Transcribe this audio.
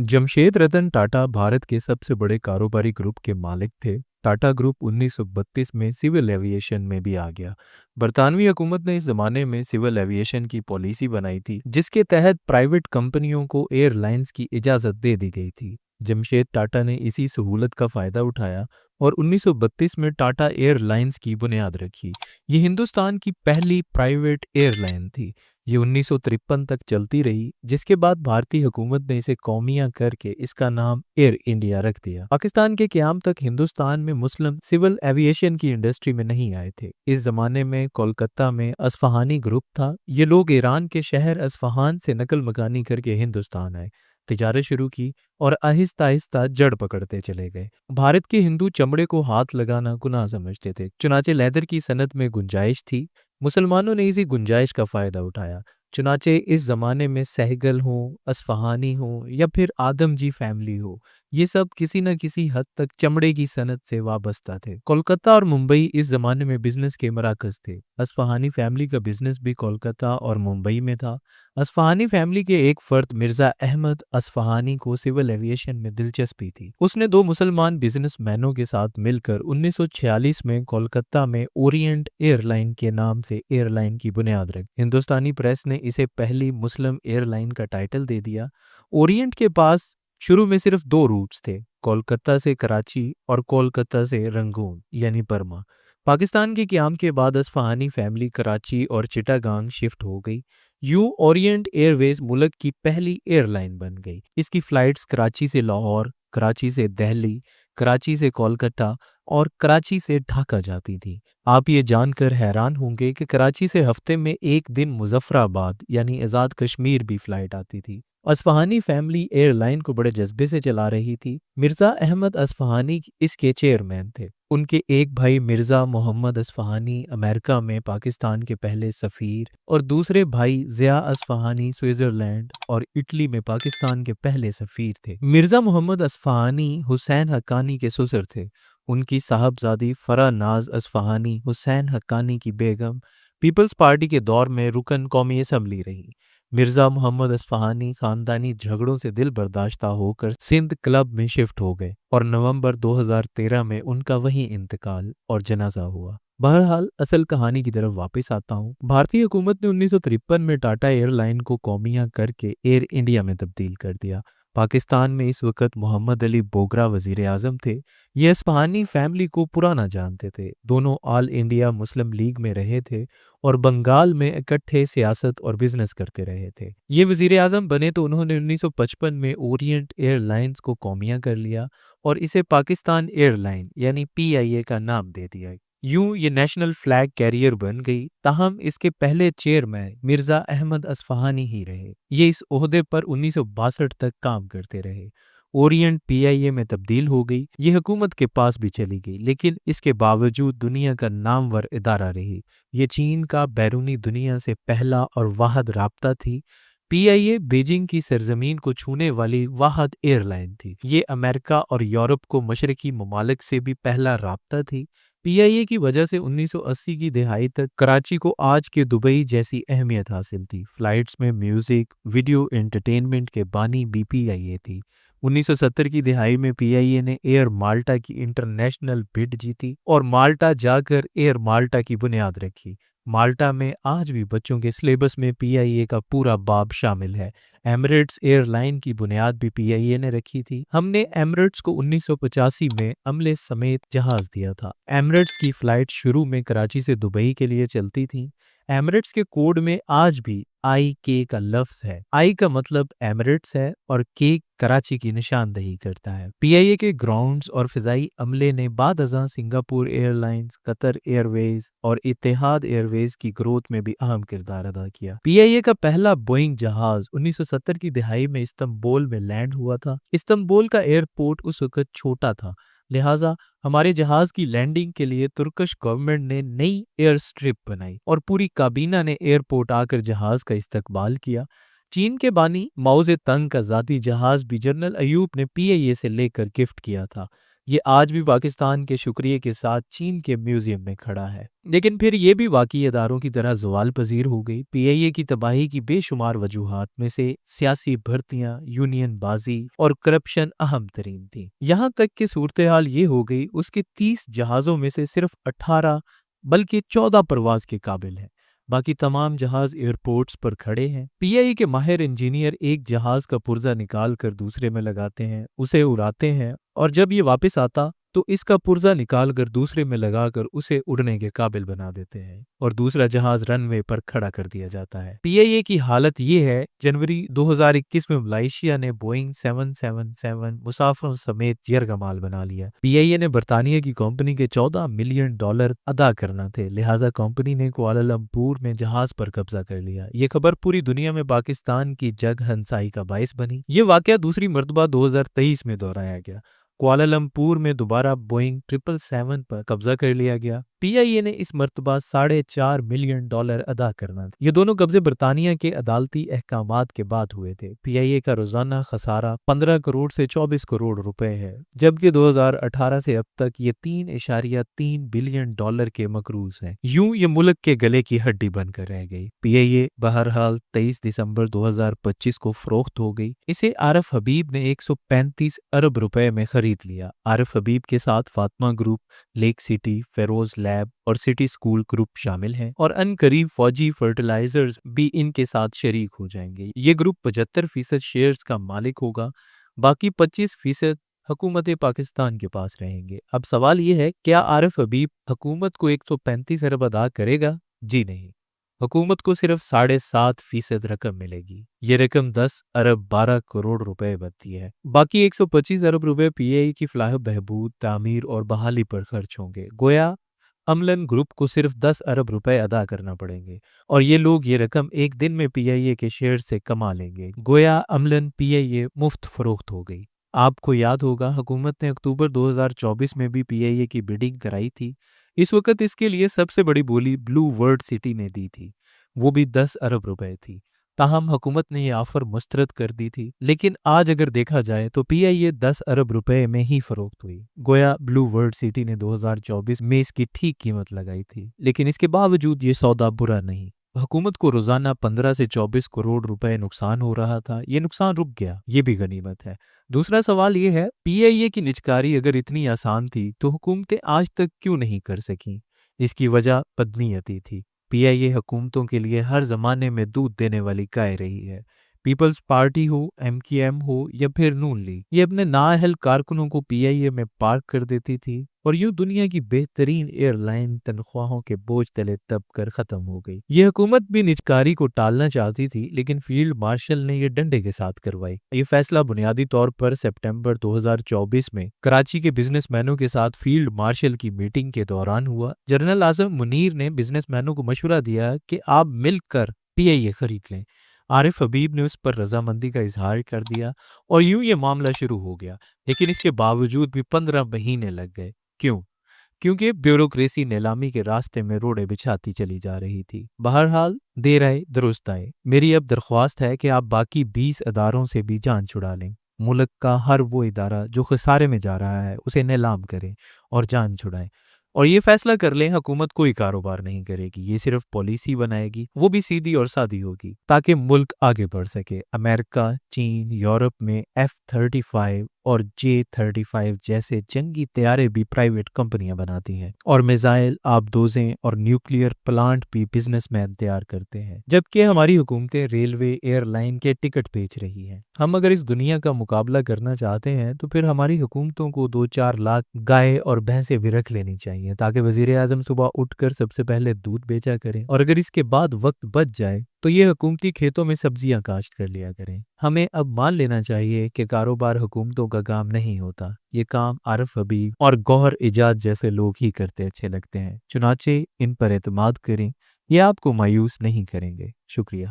जमशेद रतन टाटा भारत के सबसे बड़े कारोबारी ग्रुप के मालिक थे। टाटा ग्रुप 1932 में सिविल एविएशन में भी आ गया। बरतानवी हुकूमत ने इस ज़माने में सिविल एविएशन की पॉलिसी बनाई थी, जिसके तहत प्राइवेट कंपनियों को एयरलाइंस की इजाज़त दे दी गई थी। जमशेद टाटा ने इसी सहूलत का फ़ायदा उठाया और 1932 में टाटा एयरलाइंस की बुनियाद रखी। ये हिंदुस्तान की पहली प्राइवेट एयरलाइन थी। ये 1953 तक चलती रही, जिसके बाद भारतीय हुकूमत ने इसे कौमिया करके इसका नाम एयर इंडिया रख दिया। पाकिस्तान के क़याम तक हिंदुस्तान में मुस्लिम सिविल एविएशन की इंडस्ट्री में नहीं आए थे। इस जमाने में कोलकाता में असफहानी ग्रुप था। ये लोग ईरान के शहर असफहान से नकल मकानी करके हिंदुस्तान आए, तिजारत शुरू की और आहिस्ता आहिस्ता जड़ पकड़ते चले गए। भारत के हिंदू चमड़े को हाथ लगाना गुनाह समझते थे, चुनाचे लेदर की सनत में गुंजाइश थी। मुसलमानों ने इसी गुंजाइश का फ़ायदा उठाया। चुनाचे इस ज़माने में सहगल हो, असफ़हानी हो या फिर आदमजी फैमिली हो, ये सब किसी न किसी हद तक चमड़े की सनत से वाबस्ता थे। कोलकाता और मुंबई इस ज़माने में बिजनेस के मराकज़ थे। असफ़हानी फैमिली का बिजनेस भी कोलकाता और मुंबई में था। असफ़हानी फैमिली के एक फ़र्द मिर्ज़ा अहमद असफ़हानी को सिविल एविएशन में दिलचस्पी थी। उसने दो मुसलमान बिजनेसमैनों के साथ मिलकर 1946 में कोलकाता में ओरिएंट एयरलाइन के नाम से एयरलाइन की बुनियाद रखी। हिंदुस्तानी प्रेस ने इसे पहली मुस्लिम एयरलाइन का टाइटल दे दिया। ओरिएंट के पास शुरू में सिर्फ दो रूट्स थे, कोलकाता से कराची और कोलकाता से रंगून यानी बर्मा। पाकिस्तान के क़याम के बाद असफ़हानी फैमिली कराची और चिटागांग शिफ्ट हो गई। ओरिएंट एयरवेज मुल्क की पहली एयरलाइन बन गई। इसकी फ़्लाइट्स कराची से लाहौर, कराची से दिल्ली, कराची से कोलकाता और कराची से ढाका जाती थी। आप ये जानकर हैरान होंगे कि कराची से हफ्ते में एक दिन मुजफ्फराबाद यानी आज़ाद कश्मीर भी फ़्लाइट आती थी। असफ़हानी फैमिली एयरलाइन को बड़े जज्बे से चला रही थी। मिर्ज़ा अहमद असफ़हानी इसके चेयरमैन थे। उनके एक भाई मिर्ज़ा मोहम्मद असफ़हानी अमेरिका में पाकिस्तान के पहले सफ़ीर और दूसरे भाई ज़िया असफ़हानी स्विट्ज़रलैंड और इटली में पाकिस्तान के पहले सफ़ीर थे। मिर्ज़ा मोहम्मद असफ़हानी हुसैन हक्कानी के ससुर थे। उनकी साहबजादी फ़रा नाज असफ़हानी हुसैन हक्कानी की बेगम पीपल्स पार्टी के दौर में रुकन कौमी असम्बली रही। मिर्ज़ा मोहम्मद असफ़हानी ख़ानदानी झगड़ों से दिल बर्दाश्ता होकर सिंध क्लब में शिफ्ट हो गए और नवंबर 2013 में उनका वहीं इंतकाल और जनाजा हुआ। बहरहाल असल कहानी की तरफ वापस आता हूँ। भारतीय हुकूमत ने 1953 में टाटा एयरलाइन को कौमिया करके एयर इंडिया में तब्दील कर दिया। पाकिस्तान में इस वक्त मोहम्मद अली बोगरा वज़ीर आज़म थे। ये असफ़हानी फैमिली को पुराना जानते थे। दोनों ऑल इंडिया मुस्लिम लीग में रहे थे और बंगाल में इकट्ठे सियासत और बिजनेस करते रहे थे। ये वज़ीर आज़म बने तो उन्होंने 1955 में ओरिएंट एयरलाइंस को कौमिया कर लिया और इसे पाकिस्तान एयरलाइन यानी PIA का नाम दे दिया। यूं ये नेशनल फ्लैग कैरियर बन गई। ताहम इसके पहले चेयरमैन मिर्ज़ा अहमद असफ़हानी ही रहे। ये इस ओहदे पर 1962 तक काम करते रहे। ओरिएंट PIA में तब्दील हो गई। ये हुकूमत के पास भी चली गई, लेकिन इसके बावजूद दुनिया का नामवर इदारा रही। ये चीन का बैरूनी दुनिया से पहला और वाहद राब्ता थी। PIA बीजिंग की सरजमीन को छूने वाली वाहद एयरलाइन थी। ये अमेरिका और यूरोप को मशरकी ममालिक से भी पहला राब्ता थी। PIA की वजह से 1980 की दिहाई तक कराची को आज के दुबई जैसी अहमियत हासिल थी। फ्लाइट्स में म्यूजिक, वीडियो एंटरटेनमेंट के बानी भी PIA थी। 1970 की दिहाई में PIA ने एयर माल्टा की इंटरनेशनल बिड जीती और माल्टा जाकर एयर माल्टा की बुनियाद रखी। माल्टा में आज भी बच्चों के सिलेबस में PIA का पूरा बाब शामिल है। एमिरेट्स एयरलाइन की बुनियाद भी PIA ने रखी थी। हमने एमिरेट्स को 1985 में अमले समेत जहाज दिया था। एमिरेट्स की फ़्लाइट शुरू में कराची से दुबई के लिए चलती थी। एमिरेट्स के कोड में आज भी IK का लफ्ज़ है। I का मतलब एमिरेट्स है और K कराची की निशानदही करता है। PIA के ग्राउंड्स और फ़िज़ाई अमले ने बाद अज़ां सिंगापुर एयरलाइंस, कतर एयरवेज और इत्तेहाद एयरवेज की ग्रोथ में भी अहम किरदार अदा किया। PIA का पहला बोइंग जहाज 1970 की दिहाई में इस्तांबुल में लैंड हुआ था। इस्तांबुल का एयरपोर्ट उस वक्त छोटा था, लिहाजा हमारे जहाज की लैंडिंग के लिए तुर्किश गवर्नमेंट ने नई एयर स्ट्रिप बनाई और पूरी काबीना ने एयरपोर्ट आकर जहाज का इस्तकबाल किया। चीन के बानी माओ ज़ेतुंग का ज़ाती जहाज भी जनरल अयूब ने PIA से लेकर गिफ्ट किया था। یہ آج بھی پاکستان کے شکریہ کے ساتھ چین کے میوزیم میں کھڑا ہے، لیکن پھر یہ بھی باقی اداروں کی طرح زوال پذیر ہو گئی۔ پی آئی اے کی تباہی کی بے شمار وجوہات میں سے سیاسی بھرتیاں، یونین بازی اور کرپشن اہم ترین تھیں، یہاں تک کہ صورتحال یہ ہو گئی اس کے 30 جہازوں میں سے صرف 18 بلکہ 14 پرواز کے قابل ہیں، باقی تمام جہاز ایئرپورٹس پر کھڑے ہیں۔ پی آئی اے کے ماہر انجینئر ایک جہاز کا پرزہ نکال کر دوسرے میں لگاتے ہیں، اسے اڑاتے ہیں، اور جب یہ واپس آتا تو اس کا پرزہ نکال کر دوسرے میں لگا کر اسے اڑنے کے قابل بنا دیتے ہیں اور دوسرا جہاز رن وے پر کھڑا کر دیا جاتا ہے۔ پی آئی اے کی حالت یہ ہے، جنوری 2021 میں ملائیشیا نے بوئنگ 777 مسافروں سمیت یرغمال بنا لیا۔ پی آئی اے نے برطانیہ کی کمپنی کے $14 ملین ادا کرنا تھے، لہٰذا کمپنی نے کوالالمپور میں جہاز پر قبضہ کر لیا۔ یہ خبر پوری دنیا میں پاکستان کی جگ ہنسائی کا باعث بنی۔ یہ واقعہ دوسری مرتبہ 2023 میں دہرایا گیا۔ کوالالمپور میں دوبارہ بوئنگ 777 پر قبضہ کر لیا گیا۔ پی آئی اے نے اس مرتبہ $4.5 ملین ادا کرنا تھا۔ یہ دونوں قبضے برطانیہ کے عدالتی احکامات کے بعد ہوئے تھے۔ پی آئی اے کا روزانہ خسارہ 15 کروڑ سے 24 کروڑ روپے ہے، جبکہ 2018 سے اب تک یہ $3.3 بلین کے مقروض ہیں۔ یوں یہ ملک کے گلے کی ہڈی بن کر رہ گئی۔ پی آئی اے بہرحال 23 دسمبر 2025 کو فروخت ہو گئی۔ اسے عارف حبیب نے 135 ارب روپے میں خرید لیا۔ عارف حبیب کے ساتھ Fatima group, lake city, Feroze lab اور سٹی سکول گروپ شامل ہیں، اور ان قریب فوجی فرٹیلائزرز بھی ان کے ساتھ شریک ہو جائیں گے۔ یہ گروپ 75% شیئرز کا مالک ہوگا، باقی 25% حکومت پاکستان کے پاس رہیں گے۔ اب سوال یہ ہے، کیا عارف حبیب حکومت کو 135 ارب ادا کرے گا؟ جی نہیں، حکومت کو صرف 7.5% رقم ملے گی۔ یہ رقم 10 ارب 12 کروڑ روپے بنتی ہے۔ باقی 125 ارب روپے پی آئی اے کی فلاح و بہبود، تعمیر اور بحالی پر خرچ ہوں گے۔ گویا عملاً گروپ کو صرف 10 ارب روپے ادا کرنا پڑیں گے، اور یہ لوگ یہ رقم ایک دن میں پی آئی اے کے شیئر سے کما لیں گے۔ گویا عملاً پی آئی اے مفت فروخت ہو گئی۔ آپ کو یاد ہوگا حکومت نے اکتوبر 2024 میں بھی پی آئی اے کی بیڈنگ کرائی تھی۔ اس وقت اس کے لیے سب سے بڑی بولی بلو ورلڈ سٹی نے دی تھی، وہ بھی 10 ارب روپے تھی۔ تاہم حکومت نے یہ آفر مسترد کر دی تھی، لیکن آج اگر دیکھا جائے تو پی آئی اے 10 ارب روپے میں ہی فروخت ہوئی۔ گویا بلو ورلڈ سٹی نے 2024 میں اس کی ٹھیک قیمت لگائی تھی، لیکن اس کے باوجود یہ سودا برا نہیں۔ حکومت کو روزانہ 15 سے 24 کروڑ روپے نقصان ہو رہا تھا، یہ نقصان رک گیا، یہ بھی غنیمت ہے۔ دوسرا سوال یہ ہے، پی آئی اے کی نجکاری اگر اتنی آسان تھی تو حکومتیں آج تک کیوں نہیں کر سکیں؟ اس کی وجہ بدنیتی تھی۔ پی آئی اے حکومتوں کے لیے ہر زمانے میں دودھ دینے والی گائے رہی ہے۔ پیپلز پارٹی ہو، ایم کی ایم ہو یا پھر نون لیگ، یہ اپنے نااہل کارکنوں کو پی آئی اے میں پارک کر دیتی تھی، اور یوں دنیا کی بہترین ایئر لائن تنخواہوں کے بوجھ تلے دب کر ختم ہو گئی۔ یہ حکومت بھی نجکاری کو ٹالنا چاہتی تھی، لیکن فیلڈ مارشل نے یہ ڈنڈے کے ساتھ کروائی۔ یہ فیصلہ بنیادی طور پر سپٹمبر 2024 میں کراچی کے بزنس مینوں کے ساتھ فیلڈ مارشل کی میٹنگ کے دوران ہوا۔ جنرل اعظم منیر نے بزنس مینوں کو مشورہ دیا کہ آپ مل کر پی آئی اے خرید لیں۔ عارف حبیب نے اس پر رضامندی کا اظہار کر دیا، اور یوں یہ معاملہ شروع ہو گیا، لیکن اس کے باوجود بھی 15 مہینے لگ گئے۔ کیوں؟ کیونکہ بیوروکریسی نیلامی کے راستے میں روڑے بچھاتی چلی جا رہی تھی۔ بہرحال دیر آئے درست آئے۔ میری اب درخواست ہے کہ آپ باقی 20 اداروں سے بھی جان چھڑا لیں۔ ملک کا ہر وہ ادارہ جو خسارے میں جا رہا ہے اسے نیلام کریں اور جان چھڑائیں، اور یہ فیصلہ کر لیں حکومت کوئی کاروبار نہیں کرے گی، یہ صرف پالیسی بنائے گی، وہ بھی سیدھی اور سادی ہوگی تاکہ ملک آگے بڑھ سکے۔ امریکہ، چین، یورپ میں F-35 اور J-35 جیسے جنگی طیارے بھی پرائیویٹ کمپنیاں بناتی ہیں، اور میزائل، آبدوزیں اور نیوکلیئر پلانٹ بھی بزنس مین تیار کرتے ہیں، جبکہ ہماری حکومتیں ریلوے، ایئر لائن کے ٹکٹ بیچ رہی ہیں۔ ہم اگر اس دنیا کا مقابلہ کرنا چاہتے ہیں تو پھر ہماری حکومتوں کو 2-4 لاکھ گائے اور بھینسیں بھی رکھ لینی چاہیے، تاکہ وزیر اعظم صبح اٹھ کر سب سے پہلے دودھ بیچا کریں، اور اگر اس کے بعد وقت بچ جائے تو یہ حکومتی کھیتوں میں سبزیاں کاشت کر لیا کریں۔ ہمیں اب مان لینا چاہیے کہ کاروبار حکومتوں کا کام نہیں ہوتا، یہ کام عارف حبیب اور گوہر ایجاد جیسے لوگ ہی کرتے اچھے لگتے ہیں، چنانچہ ان پر اعتماد کریں، یہ آپ کو مایوس نہیں کریں گے۔ شکریہ۔